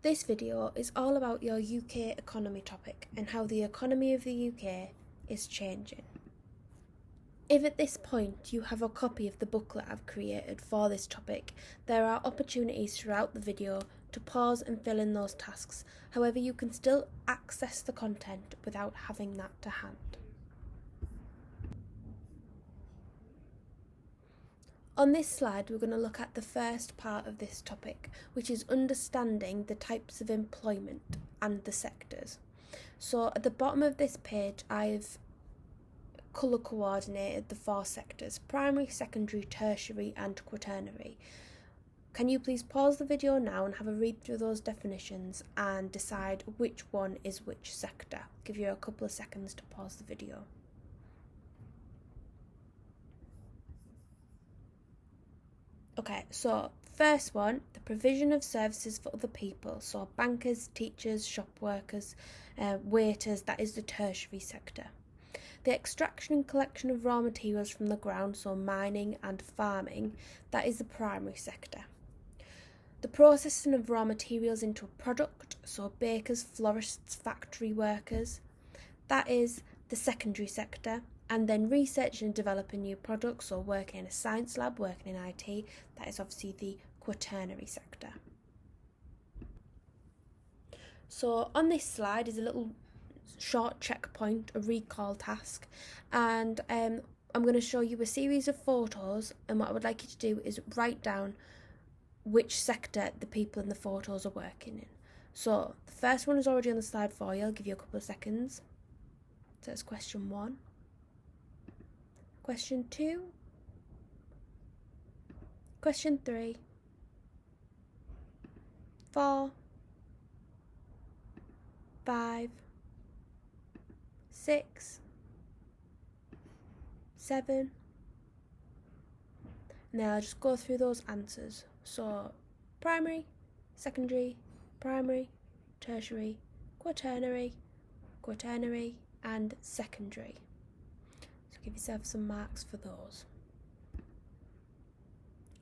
This video is all about your UK economy topic and how the economy of the UK is changing. If at this point you have a copy of the booklet I've created for this topic, there are opportunities throughout the video to pause and fill in those tasks. However, you can still access the content without having that to hand. On this slide, we're going to look at the first part of this topic, which is understanding the types of employment and the sectors. So at the bottom of this page, I've colour coordinated the four sectors: primary, secondary, tertiary and quaternary. Can you please pause the video now and have a read through those definitions and decide which one is which sector? I'll give you a couple of seconds to pause the video. Okay, so first one, the provision of services for other people. So bankers, teachers, shop workers, waiters, that is the tertiary sector. The extraction and collection of raw materials from the ground, so mining and farming, that is the primary sector. The processing of raw materials into a product, so bakers, florists, factory workers, that is the secondary sector. And then researching and developing new products, or working in a science lab, working in IT, that is obviously the quaternary sector. So on this slide is a little short checkpoint, a recall task, and I'm going to show you a series of photos, and what I would like you to do is write down which sector the people in the photos are working in. So the first one is already on the slide for you. I'll give you a couple of seconds. So that's question 1. Question 2, question 3, 4, 5, 6, 7, and then I'll just go through those answers. So primary, secondary, primary, tertiary, quaternary, and secondary. Give yourself some marks for those.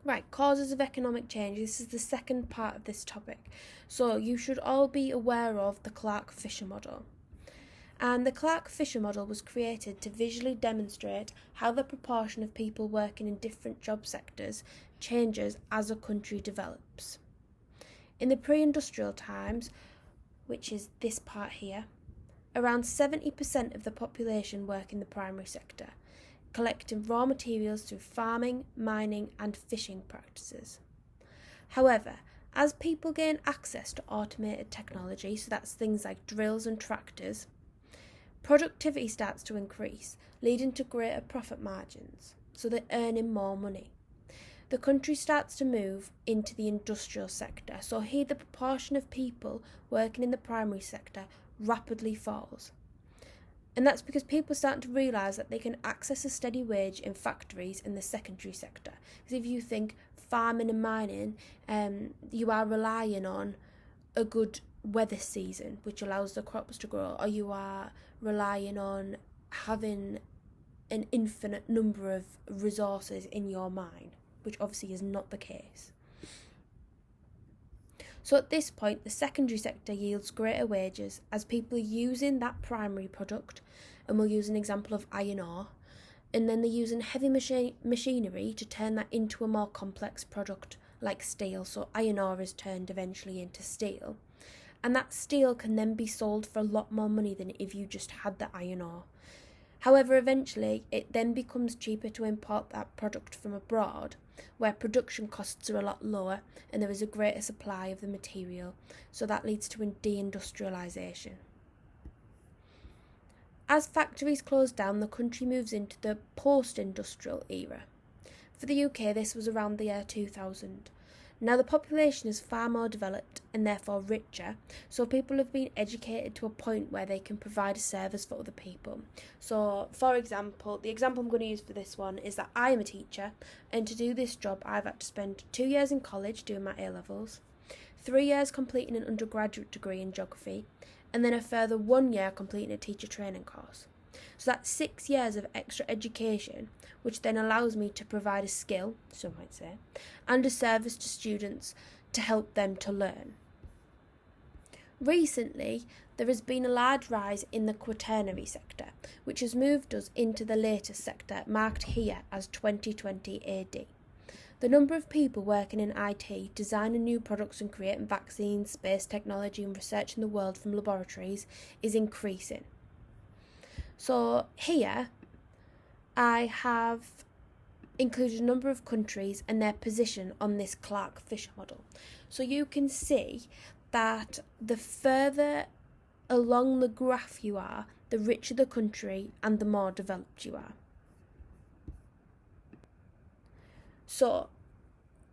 Right, causes of economic change. This is the second part of this topic. So you should all be aware of the Clark-Fisher model. And the Clark-Fisher model was created to visually demonstrate how the proportion of people working in different job sectors changes as a country develops. In the pre-industrial times, which is this part here, around 70% of the population work in the primary sector, collecting raw materials through farming, mining and fishing practices. However, as people gain access to automated technology, so that's things like drills and tractors, productivity starts to increase, leading to greater profit margins, so they're earning more money. The country starts to move into the industrial sector, so here the proportion of people working in the primary sector rapidly falls. And that's because people are starting to realise that they can access a steady wage in factories in the secondary sector. Because if you think farming and mining, you are relying on a good weather season, which allows the crops to grow, or you are relying on having an infinite number of resources in your mine, which obviously is not the case. So at this point, the secondary sector yields greater wages as people are using that primary product, and we'll use an example of iron ore, and then they're using heavy machinery to turn that into a more complex product like steel. So iron ore is turned eventually into steel, and that steel can then be sold for a lot more money than if you just had the iron ore. However, eventually it then becomes cheaper to import that product from abroad, where production costs are a lot lower and there is a greater supply of the material, so that leads to deindustrialisation. As factories close down, the country moves into the post-industrial era. For the UK, this was around the year 2000. Now the population is far more developed and therefore richer, so people have been educated to a point where they can provide a service for other people. So for example, the example I'm going to use for this one is that I am a teacher, and to do this job I've had to spend 2 years in college doing my A-levels, 3 years completing an undergraduate degree in geography, and then a further 1 year completing a teacher training course. So that's 6 years of extra education, which then allows me to provide a skill, some might say, and a service to students to help them to learn. Recently, there has been a large rise in the quaternary sector, which has moved us into the latest sector, marked here as 2020 AD. The number of people working in IT, designing new products and creating vaccines, space technology and research in the world from laboratories is increasing. So here I have included a number of countries and their position on this Clark-Fisher model. So you can see that the further along the graph you are, the richer the country and the more developed you are. So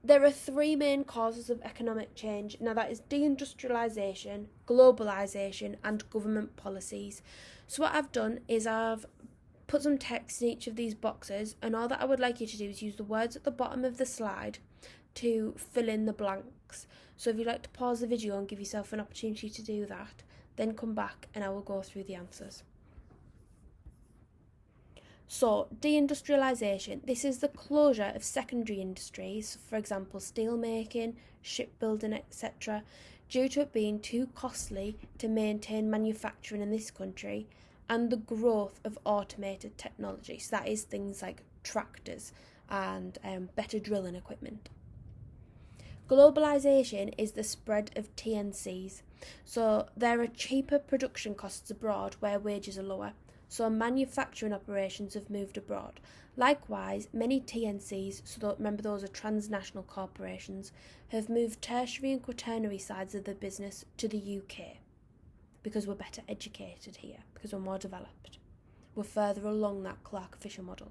there are three main causes of economic change. Now that is deindustrialisation, globalisation and government policies. So what I've done is I've put some text in each of these boxes, and all that I would like you to do is use the words at the bottom of the slide to fill in the blanks. So if you'd like to pause the video and give yourself an opportunity to do that, then come back and I will go through the answers. So, deindustrialisation, this is the closure of secondary industries, for example steel making, shipbuilding, etc., due to it being too costly to maintain manufacturing in this country, and the growth of automated technology. So that is things like tractors and better drilling equipment. Globalisation is the spread of TNCs. So there are cheaper production costs abroad where wages are lower. So manufacturing operations have moved abroad. Likewise, many TNCs, so remember those are transnational corporations, have moved tertiary and quaternary sides of the business to the UK because we're better educated here, because we're more developed. We're further along that Clark-Fisher model.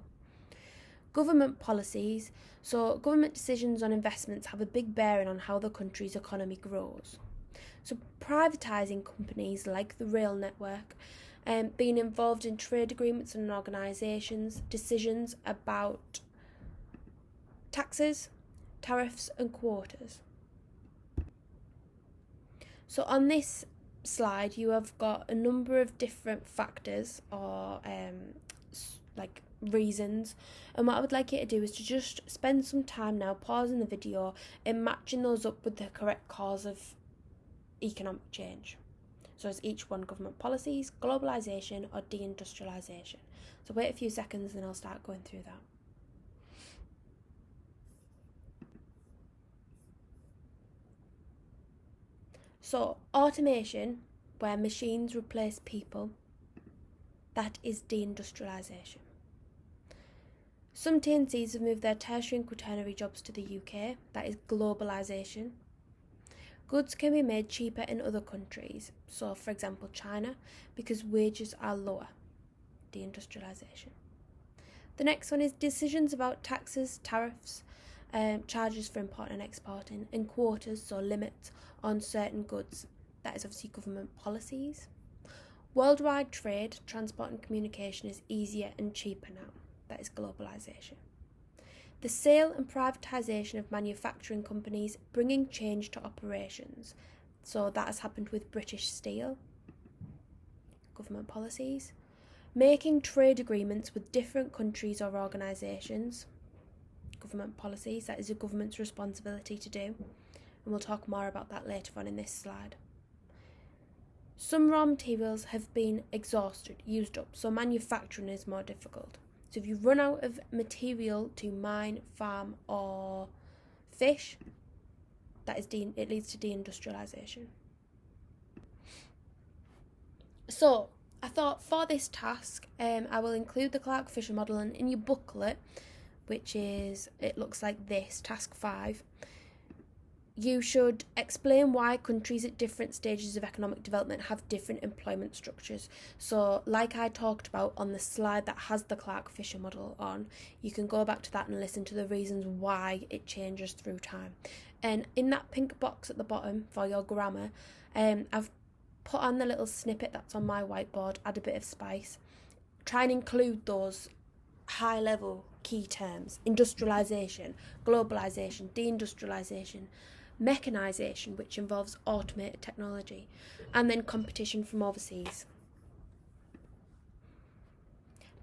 Government policies, so government decisions on investments have a big bearing on how the country's economy grows. So privatising companies like the rail network, being involved in trade agreements and organisations, decisions about taxes, tariffs and quotas. So on this slide you have got a number of different factors or like reasons, and what I would like you to do is to just spend some time now pausing the video and matching those up with the correct cause of economic change. So is each one government policies, globalisation or deindustrialisation? So wait a few seconds and I'll start going through that. So automation, where machines replace people, that is deindustrialisation. Some TNCs have moved their tertiary and quaternary jobs to the UK, that is globalisation. Goods can be made cheaper in other countries, so for example China, because wages are lower, deindustrialisation. The next one is decisions about taxes, tariffs, charges for importing and exporting, and quotas, so limits on certain goods, that is obviously government policies. Worldwide trade, transport and communication is easier and cheaper now, that is globalisation. The sale and privatisation of manufacturing companies, bringing change to operations. So that has happened with British Steel. Government policies. Making trade agreements with different countries or organisations. Government policies, that is a government's responsibility to do. And we'll talk more about that later on in this slide. Some raw materials have been exhausted, used up, so manufacturing is more difficult. So if you run out of material to mine, farm or fish, it leads to deindustrialisation. So I thought for this task I will include the Clark-Fisher model, and in your booklet, which is, it looks like this, task 5, you should explain why countries at different stages of economic development have different employment structures. So like I talked about on the slide that has the Clark-Fisher model on, you can go back to that and listen to the reasons why it changes through time. And in that pink box at the bottom for your grammar, I've put on the little snippet that's on my whiteboard, add a bit of spice. Try and include those high level key terms: industrialisation, globalisation, deindustrialisation, mechanisation, which involves automated technology, and then competition from overseas.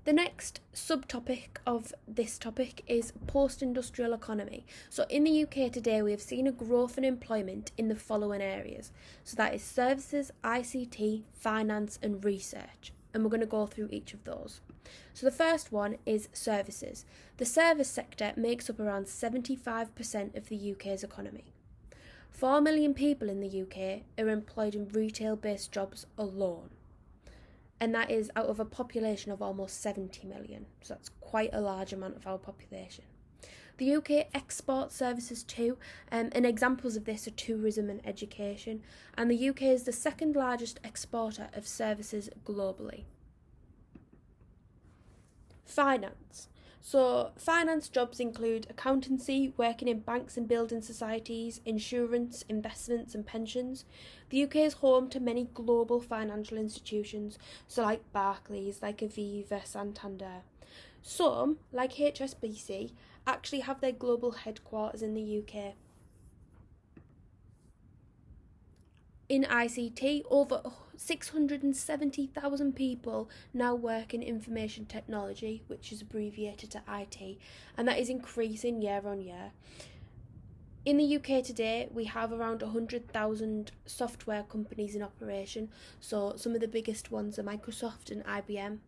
The next subtopic of this topic is post-industrial economy. So in the UK today, we have seen a growth in employment in the following areas. So that is services, ICT, finance and research. And we're going to go through each of those. So the first one is services. The service sector makes up around 75% of the UK's economy. 4 million people in the UK are employed in retail-based jobs alone. And that is out of a population of almost 70 million. So that's quite a large amount of our population. The UK exports services too, and examples of this are tourism and education. And the UK is the second largest exporter of services globally. Finance. So finance jobs include accountancy, working in banks and building societies, insurance, investments and pensions. The UK is home to many global financial institutions, so like Barclays, like Aviva, Santander. Some, like HSBC, actually have their global headquarters in the UK. In ICT, over 670,000 people now work in information technology, which is abbreviated to IT, and that is increasing year on year. In the UK today, we have around 100,000 software companies in operation, so some of the biggest ones are Microsoft and IBM.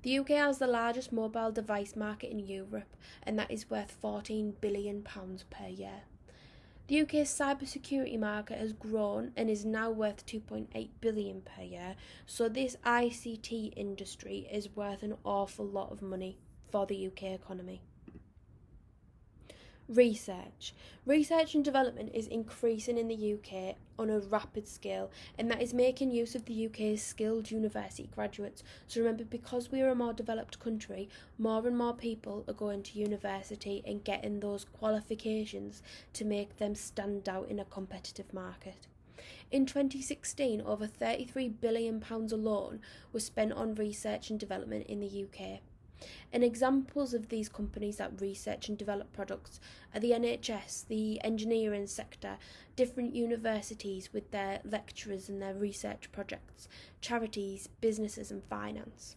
The UK has the largest mobile device market in Europe, and that is worth £14 billion per year. The UK's cybersecurity market has grown and is now worth £2.8 billion per year, so this ICT industry is worth an awful lot of money for the UK economy. Research. Research and development is increasing in the UK on a rapid scale, and that is making use of the UK's skilled university graduates. So remember, because we are a more developed country, more and more people are going to university and getting those qualifications to make them stand out in a competitive market. In 2016, over £33 billion alone was spent on research and development in the UK. And examples of these companies that research and develop products are the NHS, the engineering sector, different universities with their lecturers and their research projects, charities, businesses and finance.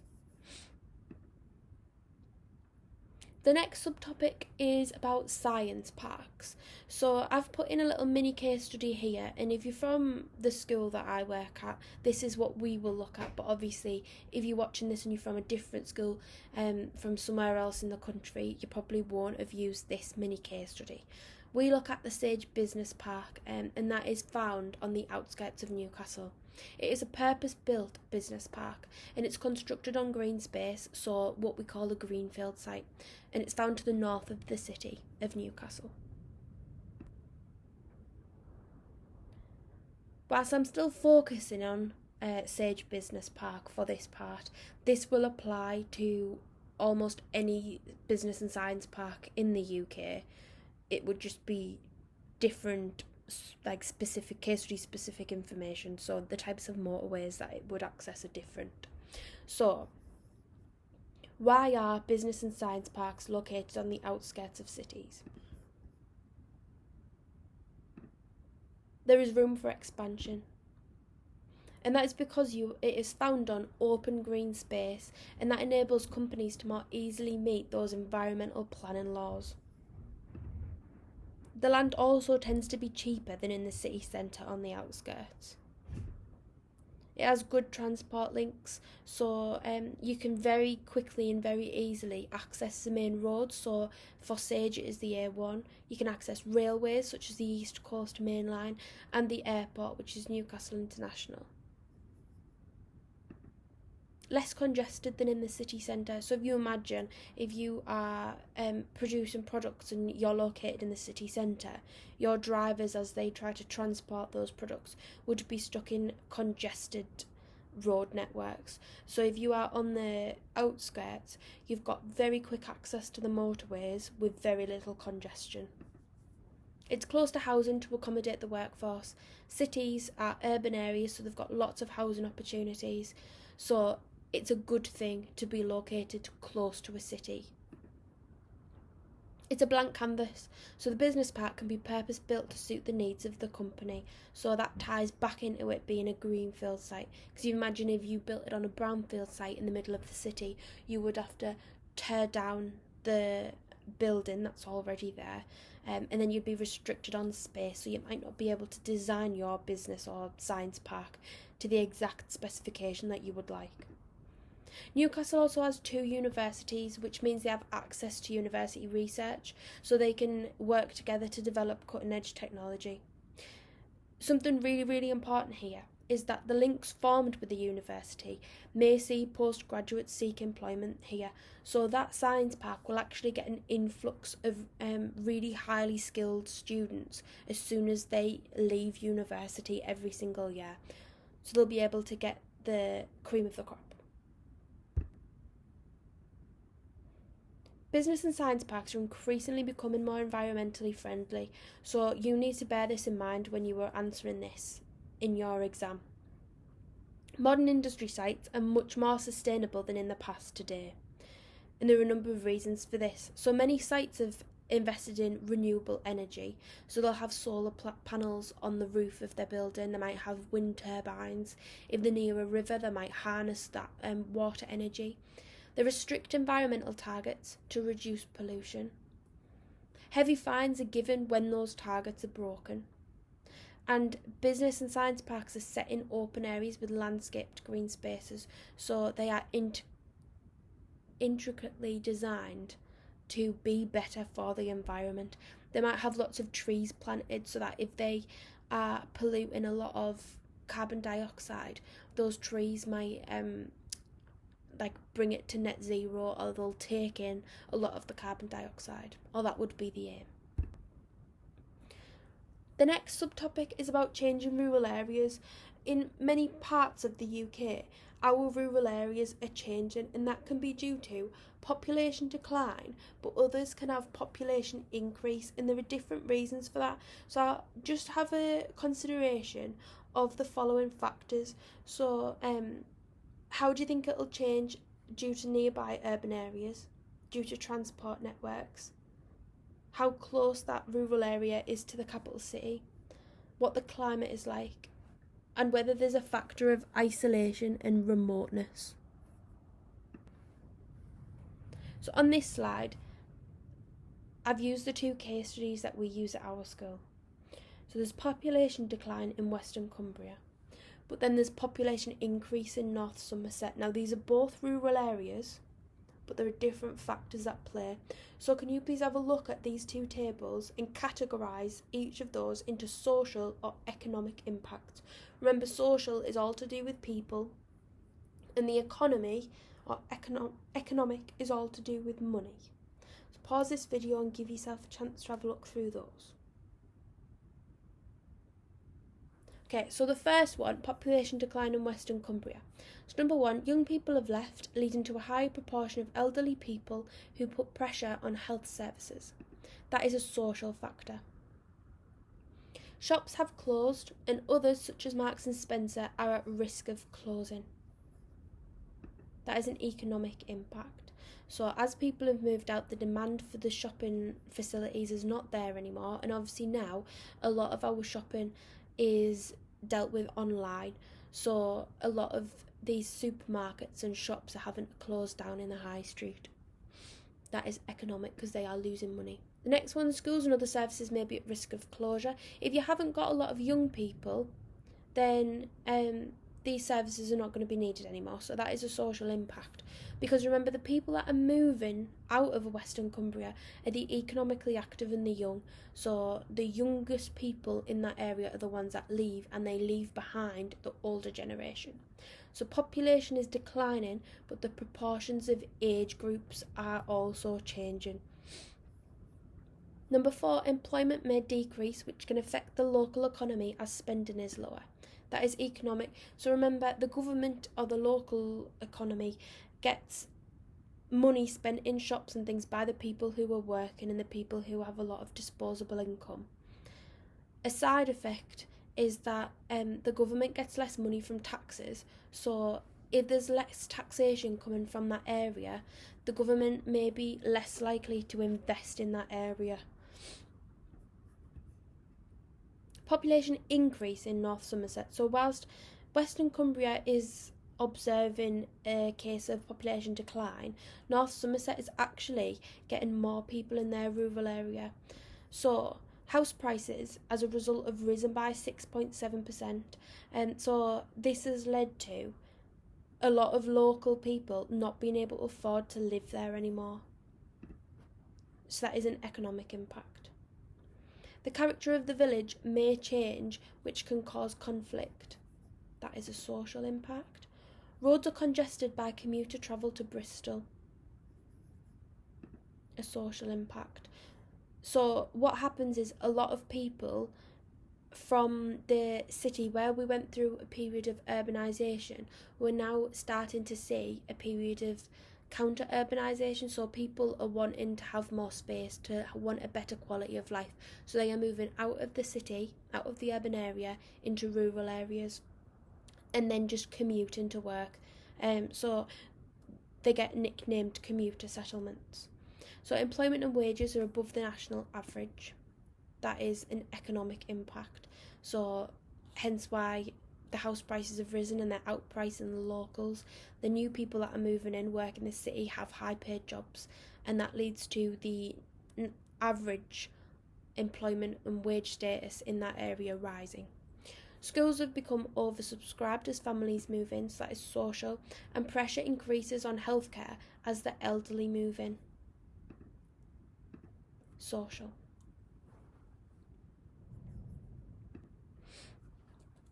The next subtopic is about science parks. So I've put in a little mini case study here, and if you're from the school that I work at, this is what we will look at. But obviously, if you're watching this and you're from a different school, from somewhere else in the country, you probably won't have used this mini case study. We look at the Sage Business Park, and that is found on the outskirts of Newcastle. It is a purpose-built business park, and it's constructed on green space, so what we call a greenfield site, and it's found to the north of the city of Newcastle. Whilst I'm still focusing on Sage Business Park for this part, this will apply to almost any business and science park in the UK. It would just be different, like specific case study specific information, so the types of motorways that it would access are different. So why are business and science parks located on the outskirts of cities? There is room for expansion, and that is because it is found on open green space, and that enables companies to more easily meet those environmental planning laws. The land also tends to be cheaper than in the city centre on the outskirts. It has good transport links, so you can very quickly and very easily access the main roads. So for Sage it is the A1. You can access railways such as the East Coast Main Line and the airport, which is Newcastle International. Less congested than in the city centre. So if you imagine if you are producing products and you're located in the city centre, your drivers, as they try to transport those products, would be stuck in congested road networks. So if you are on the outskirts, you've got very quick access to the motorways with very little congestion. It's close to housing to accommodate the workforce. Cities are urban areas, so they've got lots of housing opportunities. So it's a good thing to be located close to a city. It's a blank canvas, so the business park can be purpose built to suit the needs of the company. So that ties back into it being a greenfield site. Because you imagine if you built it on a brownfield site in the middle of the city, you would have to tear down the building that's already there, and then you'd be restricted on space, so you might not be able to design your business or science park to the exact specification that you would like. Newcastle also has 2 universities, which means they have access to university research, so they can work together to develop cutting-edge technology. Something really, really important here is that the links formed with the university may see postgraduates seek employment here, so that science park will actually get an influx of really highly skilled students as soon as they leave university every single year, so they'll be able to get the cream of the crop. Business and science parks are increasingly becoming more environmentally friendly, so you need to bear this in mind when you are answering this in your exam. Modern industry sites are much more sustainable than in the past today, and there are a number of reasons for this. So many sites have invested in renewable energy, so they'll have solar panels on the roof of their building, they might have wind turbines. If they're near a river, they might harness that water energy. There are strict environmental targets to reduce pollution. Heavy fines are given when those targets are broken. And business and science parks are set in open areas with landscaped green spaces, so they are intricately designed to be better for the environment. They might have lots of trees planted so that if they are polluting a lot of carbon dioxide, those trees might bring it to net zero, or they'll take in a lot of the carbon dioxide, or that would be the aim. The next subtopic is about changing rural areas. In many parts of the UK, our rural areas are changing, and that can be due to population decline, but others can have population increase, and there are different reasons for that. So just have a consideration of the following factors. So how do you think it'll change due to nearby urban areas, due to transport networks, how close that rural area is to the capital city, what the climate is like, and whether there's a factor of isolation and remoteness. So on this slide, I've used the 2 case studies that we use at our school. So there's population decline in Western Cumbria, but then there's population increase in North Somerset. Now these are both rural areas, but there are different factors at play. So can you please have a look at these 2 tables and categorise each of those into social or economic impact. Remember, social is all to do with people, and the economy or economic is all to do with money. So pause this video and give yourself a chance to have a look through those. Okay, so the first one, population decline in Western Cumbria. So number 1, young people have left, leading to a high proportion of elderly people who put pressure on health services. That is a social factor. Shops have closed, and others, such as Marks and Spencer, are at risk of closing. That is an economic impact. So as people have moved out, the demand for the shopping facilities is not there anymore, and obviously now a lot of our shopping is dealt with online, so a lot of these supermarkets and shops are having to close down in the high street. That is economic because they are losing money. The next one, schools and other services may be at risk of closure. If you haven't got a lot of young people, then these services are not going to be needed anymore, so that is a social impact. Because remember, the people that are moving out of Western Cumbria are the economically active and the young, so the youngest people in that area are the ones that leave, and they leave behind the older generation. So population is declining, but the proportions of age groups are also changing. Number 4, employment may decrease, which can affect the local economy as spending is lower. That is economic. So remember, the government or the local economy gets money spent in shops and things by the people who are working and the people who have a lot of disposable income. A side effect is that the government gets less money from taxes, so if there's less taxation coming from that area, the government may be less likely to invest in that area. Population increase in North Somerset. So whilst Western Cumbria is observing a case of population decline, North Somerset is actually getting more people in their rural area. So house prices as a result have risen by 6.7%, and so this has led to a lot of local people not being able to afford to live there anymore. So that is an economic impact. The character of the village may change, which can cause conflict. That is a social impact. Roads are congested by commuter travel to Bristol. A social impact. So what happens is a lot of people from the city where we went through a period of urbanisation, we're now starting to see a period of counter-urbanisation. So people are wanting to have more space, to want a better quality of life. So they are moving out of the city, out of the urban area, into rural areas, and then just commuting to work. So they get nicknamed commuter settlements. So employment and wages are above the national average. That is an economic impact. So hence why the house prices have risen and they're outpricing the locals. The new people that are moving in, work in the city, have high paid jobs, and that leads to the average employment and wage status in that area rising. Schools have become oversubscribed as families move in, so that is social, and pressure increases on healthcare as the elderly move in. Social.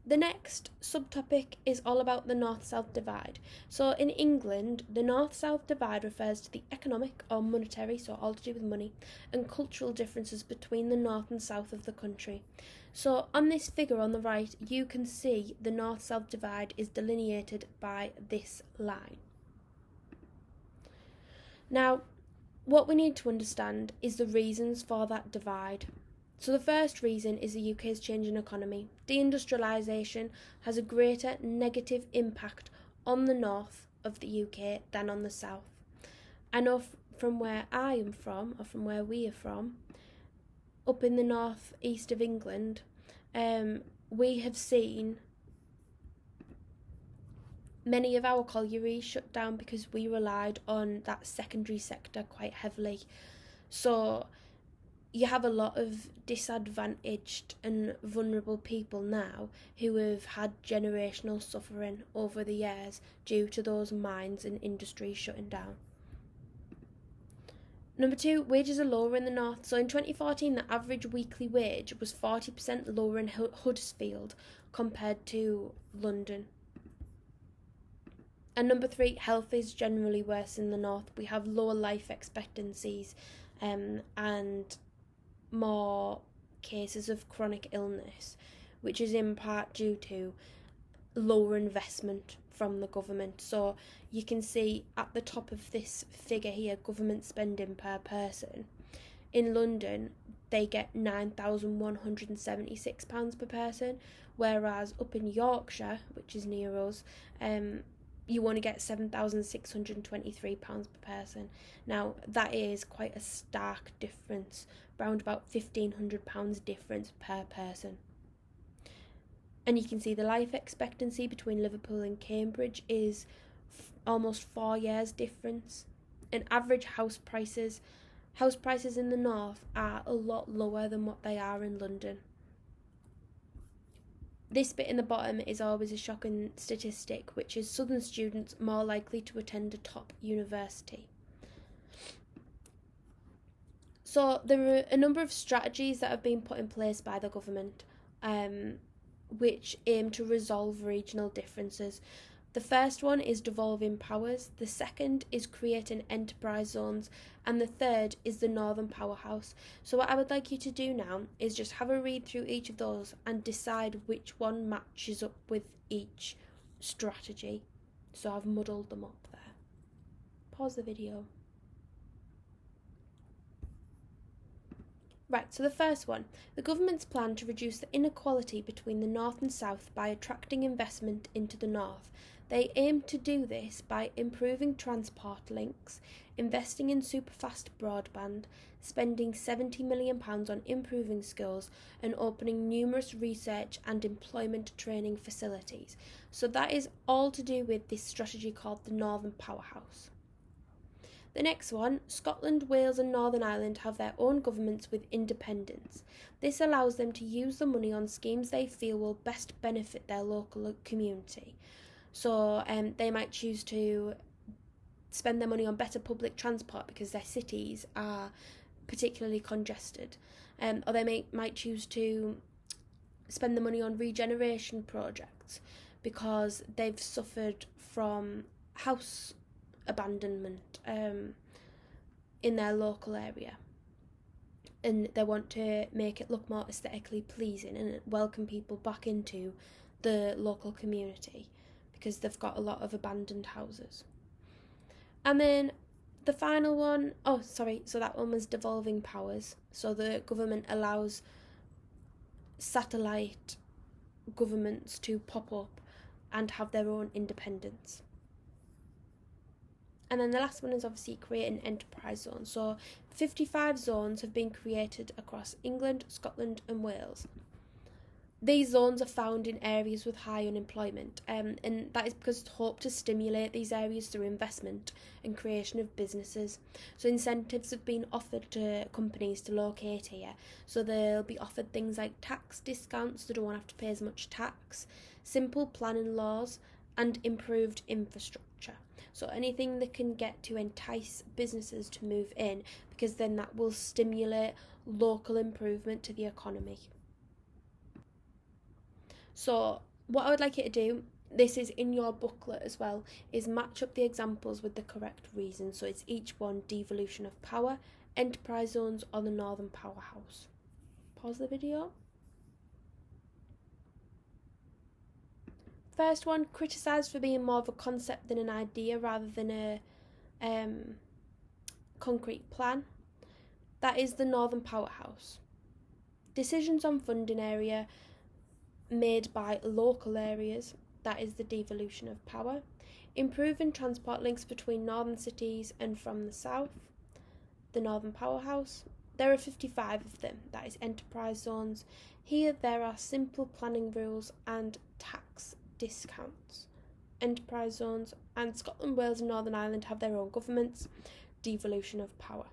The next subtopic is all about the North-South divide. So in England, the North-South divide refers to the economic or monetary, so all to do with money, and cultural differences between the north and south of the country. So on this figure on the right, you can see the North-South divide is delineated by this line. Now, what we need to understand is the reasons for that divide. So the first reason is the UK's changing economy. Deindustrialisation has a greater negative impact on the north of the UK than on the south. I know from where I am from, or from where we are from, up in the north east of England, we have seen many of our collieries shut down because we relied on that secondary sector quite heavily. So you have a lot of disadvantaged and vulnerable people now who have had generational suffering over the years due to those mines and industries shutting down. Number 2, wages are lower in the north. So in 2014, the average weekly wage was 40% lower in Huddersfield compared to London. And number 3, health is generally worse in the north. We have lower life expectancies and more cases of chronic illness, which is in part due to lower investment from the government. So you can see at the top of this figure here, government spending per person. In London, they get £9,176 per person, whereas up in Yorkshire, which is near us, you only get £7,623 per person. Now, that is quite a stark difference, around about £1,500 difference per person. And you can see the life expectancy between Liverpool and Cambridge is almost 4 years difference. And average house prices in the north are a lot lower than what they are in London. This bit in the bottom is always a shocking statistic, which is southern students more likely to attend a top university. So there are a number of strategies that have been put in place by the government which aim to resolve regional differences. The first one is devolving powers, the second is creating enterprise zones, and the third is the Northern Powerhouse. So what I would like you to do now is just have a read through each of those and decide which one matches up with each strategy. So I've muddled them up there. Pause the video. Right, so the first one, the government's plan to reduce the inequality between the north and south by attracting investment into the north. They aim to do this by improving transport links, investing in superfast broadband, spending £70 million on improving schools, and opening numerous research and employment training facilities. So that is all to do with this strategy called the Northern Powerhouse. The next one, Scotland, Wales and Northern Ireland have their own governments with independence. This allows them to use the money on schemes they feel will best benefit their local community. So they might choose to spend their money on better public transport because their cities are particularly congested. Or they might choose to spend the money on regeneration projects because they've suffered from house abandonment in their local area, and they want to make it look more aesthetically pleasing and welcome people back into the local community because they've got a lot of abandoned houses. And then the final one, so that one was devolving powers. So the government allows satellite governments to pop up and have their own independence. And then the last one is obviously creating enterprise zones. So 55 zones have been created across England, Scotland and Wales. These zones are found in areas with high unemployment, and that is because it's hoped to stimulate these areas through investment and creation of businesses. So incentives have been offered to companies to locate here. So they'll be offered things like tax discounts, so they don't have to pay as much tax, simple planning laws and improved infrastructure. So anything that can get to entice businesses to move in, because then that will stimulate local improvement to the economy. So what I would like you to do, this is in your booklet as well, is match up the examples with the correct reasons. So it's each one: devolution of power, enterprise zones or the Northern Powerhouse. Pause the video. First one, criticised for being more of a concept than an idea rather than a concrete plan. That is the Northern Powerhouse. Decisions on funding area made by local areas. That is the devolution of power. Improving transport links between northern cities and from the south. The Northern Powerhouse. There are 55 of them. That is enterprise zones. Here there are simple planning rules and tax discounts. Enterprise zones. And Scotland, Wales and Northern Ireland have their own governments. Devolution of power.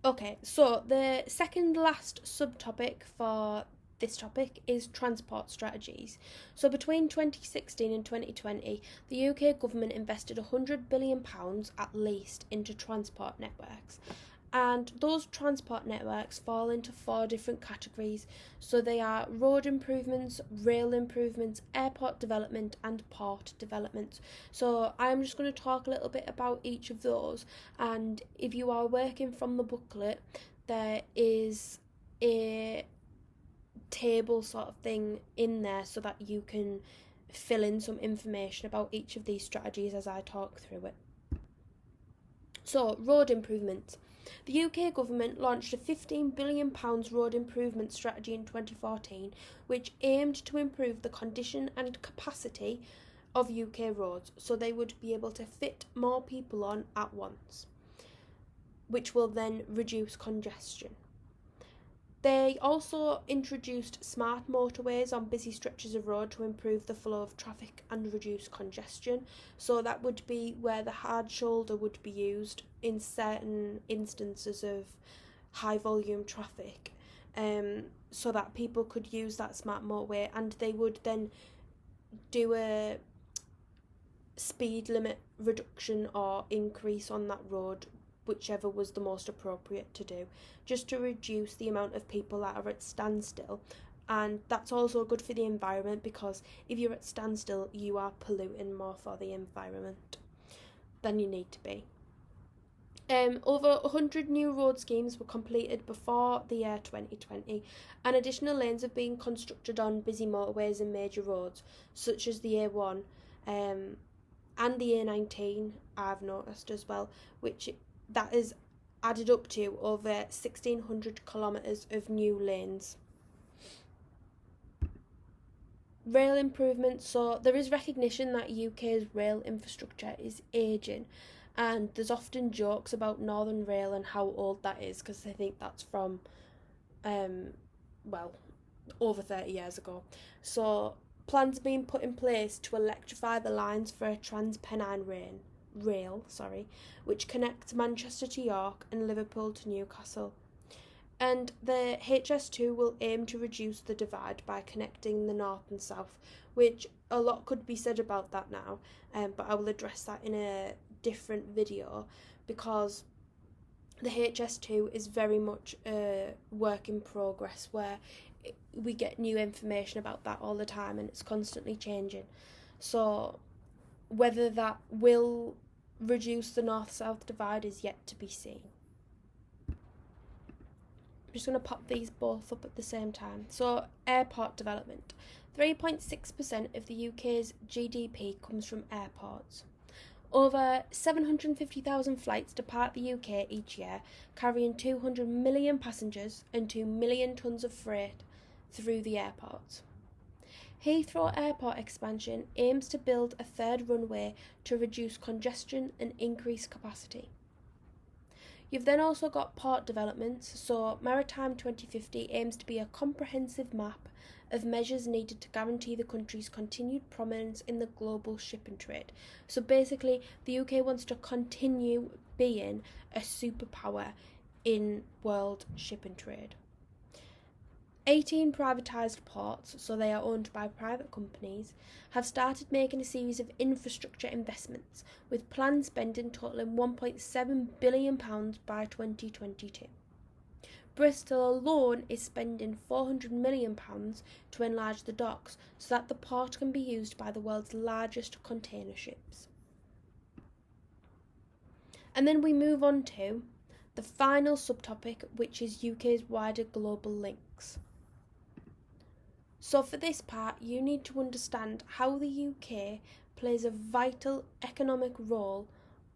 Okay, so the second last subtopic for this topic is transport strategies. So between 2016 and 2020, the UK government invested £100 billion at least into transport networks. And those transport networks fall into 4 different categories. So they are road improvements, rail improvements, airport development and port development. So I'm just going to talk a little bit about each of those. And if you are working from the booklet, there is a table sort of thing in there so that you can fill in some information about each of these strategies as I talk through it. So, road improvements. The UK government launched a £15 billion road improvement strategy in 2014, which aimed to improve the condition and capacity of UK roads so they would be able to fit more people on at once, which will then reduce congestion. They also introduced smart motorways on busy stretches of road to improve the flow of traffic and reduce congestion. So that would be where the hard shoulder would be used in certain instances of high volume traffic, so that people could use that smart motorway, and they would then do a speed limit reduction or increase on that road, whichever was the most appropriate to do, just to reduce the amount of people that are at standstill. And that's also good for the environment, because if you're at standstill, you are polluting more for the environment than you need to be. Over 100 new road schemes were completed before the year 2020, and additional lanes have been constructed on busy motorways and major roads, such as the A1 and the A19, I've noticed as well, which that is added up to over 1,600 kilometres of new lanes. Rail improvements. So there is recognition that UK's rail infrastructure is ageing, and there's often jokes about Northern Rail and how old that is, because they think that's from over 30 years ago. So plans are being put in place to electrify the lines for a Trans-Pennine rail, which connects Manchester to York and Liverpool to Newcastle. And the HS2 will aim to reduce the divide by connecting the north and south, which a lot could be said about that now, but I will address that in a different video, because the HS2 is very much a work in progress, where we get new information about that all the time and it's constantly changing. So whether that will reduce the north-south divide is yet to be seen. I'm just going to pop these both up at the same time. So, airport development. 3.6% of the UK's GDP comes from airports. Over 750,000 flights depart the UK each year, carrying 200 million passengers and 2 million tonnes of freight through the airports. Heathrow Airport expansion aims to build a third runway to reduce congestion and increase capacity. You've then also got port developments. So Maritime 2050 aims to be a comprehensive map of measures needed to guarantee the country's continued prominence in the global shipping trade. So basically, the UK wants to continue being a superpower in world shipping trade. 18 privatised ports, so they are owned by private companies, have started making a series of infrastructure investments, with planned spending totalling £1.7 billion by 2022. Bristol alone is spending £400 million to enlarge the docks so that the port can be used by the world's largest container ships. And then we move on to the final subtopic, which is UK's wider global links. So for this part, you need to understand how the UK plays a vital economic role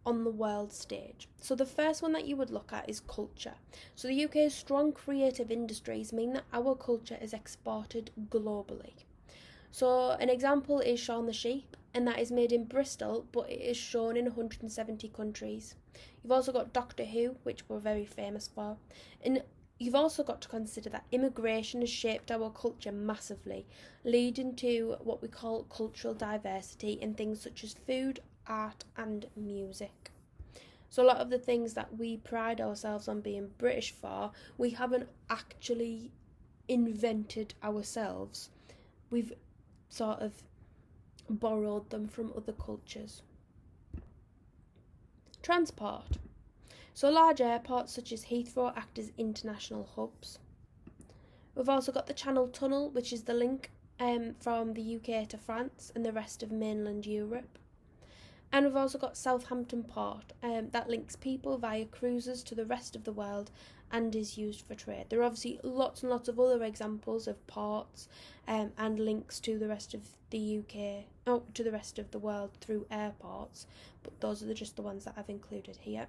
on the world stage. So the first one that you would look at is culture. So the UK's strong creative industries mean that our culture is exported globally. So an example is Shaun the Sheep, and that is made in Bristol, but it is shown in 170 countries. You've also got Doctor Who, which we're very famous for, and you've also got to consider that immigration has shaped our culture massively, leading to what we call cultural diversity in things such as food, art and music. So a lot of the things that we pride ourselves on being British for, we haven't actually invented ourselves. We've sort of borrowed them from other cultures. Transport. So large airports such as Heathrow act as international hubs. We've also got the Channel Tunnel, which is the link from the UK to France and the rest of mainland Europe. And we've also got Southampton Port, that links people via cruises to the rest of the world and is used for trade. There are obviously lots and lots of other examples of ports and links to the rest of the to the rest of the world through airports, but those are just the ones that I've included here.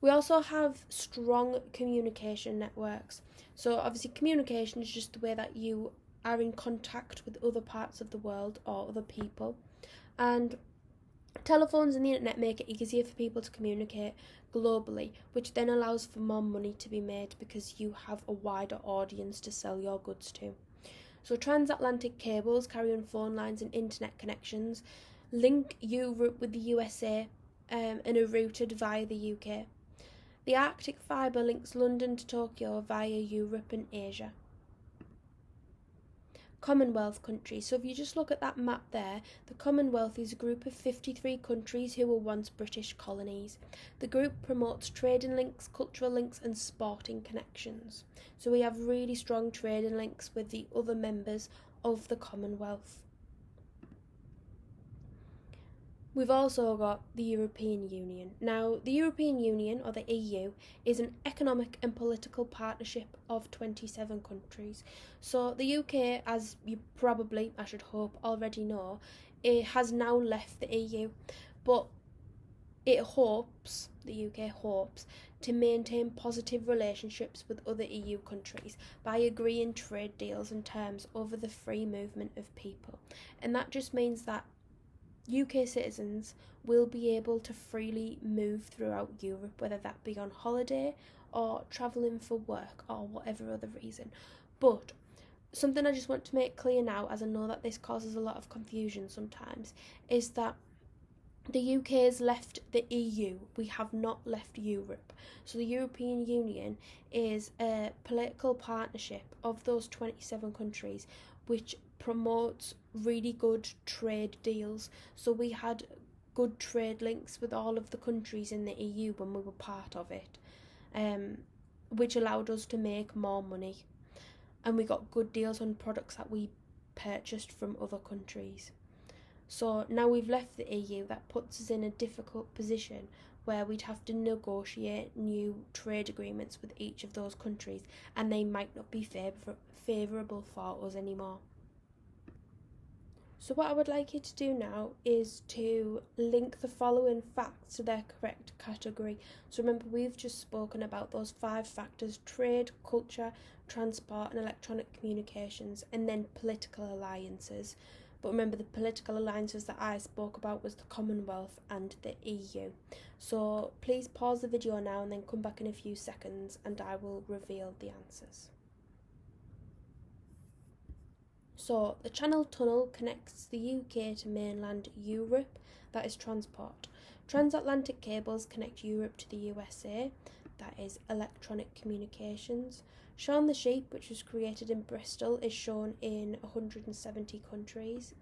We also have strong communication networks. So obviously communication is just the way that you are in contact with other parts of the world or other people. And telephones and the internet make it easier for people to communicate globally, which then allows for more money to be made because you have a wider audience to sell your goods to. So transatlantic cables carrying phone lines and internet connections link Europe with the USA and are routed via the UK. The Arctic Fibre links London to Tokyo via Europe and Asia. Commonwealth countries. So if you just look at that map there, the Commonwealth is a group of 53 countries who were once British colonies. The group promotes trading links, cultural links and sporting connections. So we have really strong trading links with the other members of the Commonwealth. We've also got the European Union. Now, the European Union, or the EU, is an economic and political partnership of 27 countries. So the UK, as you probably, I should hope, already know, it has now left the EU. But the UK hopes, to maintain positive relationships with other EU countries by agreeing trade deals and terms over the free movement of people. And that just means that UK citizens will be able to freely move throughout Europe, whether that be on holiday or travelling for work or whatever other reason. But something I just want to make clear now, as I know that this causes a lot of confusion sometimes, is that the UK has left the EU. We have not left Europe. So the European Union is a political partnership of those 27 countries which promotes really good trade deals. So we had good trade links with all of the countries in the EU when we were part of it, which allowed us to make more money. And we got good deals on products that we purchased from other countries. So now we've left the EU, that puts us in a difficult position where we'd have to negotiate new trade agreements with each of those countries, and they might not be favourable for us anymore. So what I would like you to do now is to link the following facts to their correct category. So remember, we've just spoken about those 5 factors: trade, culture, transport and electronic communications, and then political alliances. But remember, the political alliances that I spoke about was the Commonwealth and the EU. So please pause the video now and then come back in a few seconds and I will reveal the answers. So the Channel Tunnel connects the UK to mainland Europe, that is transport. Transatlantic cables connect Europe to the USA, that is electronic communications. Shaun the Sheep, which was created in Bristol, is shown in 170 countries.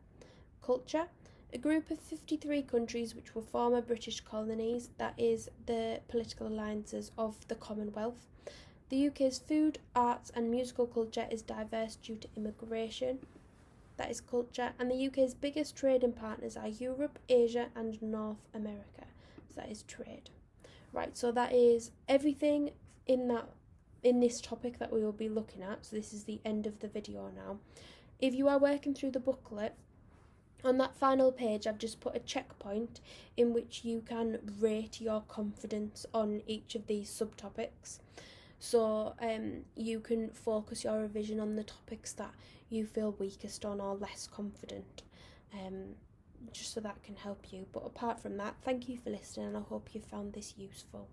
Culture, a group of 53 countries which were former British colonies, that is the political alliances of the Commonwealth. The UK's food, arts and musical culture is diverse due to immigration, that is culture, and the UK's biggest trading partners are Europe, Asia and North America, so that is trade. Right, so that is everything in this topic that we will be looking at. So this is the end of the video now. If you are working through the booklet, on that final page I've just put a checkpoint in which you can rate your confidence on each of these subtopics. So you can focus your revision on the topics that you feel weakest on or less confident, just so that can help you. But apart from that, thank you for listening and I hope you found this useful.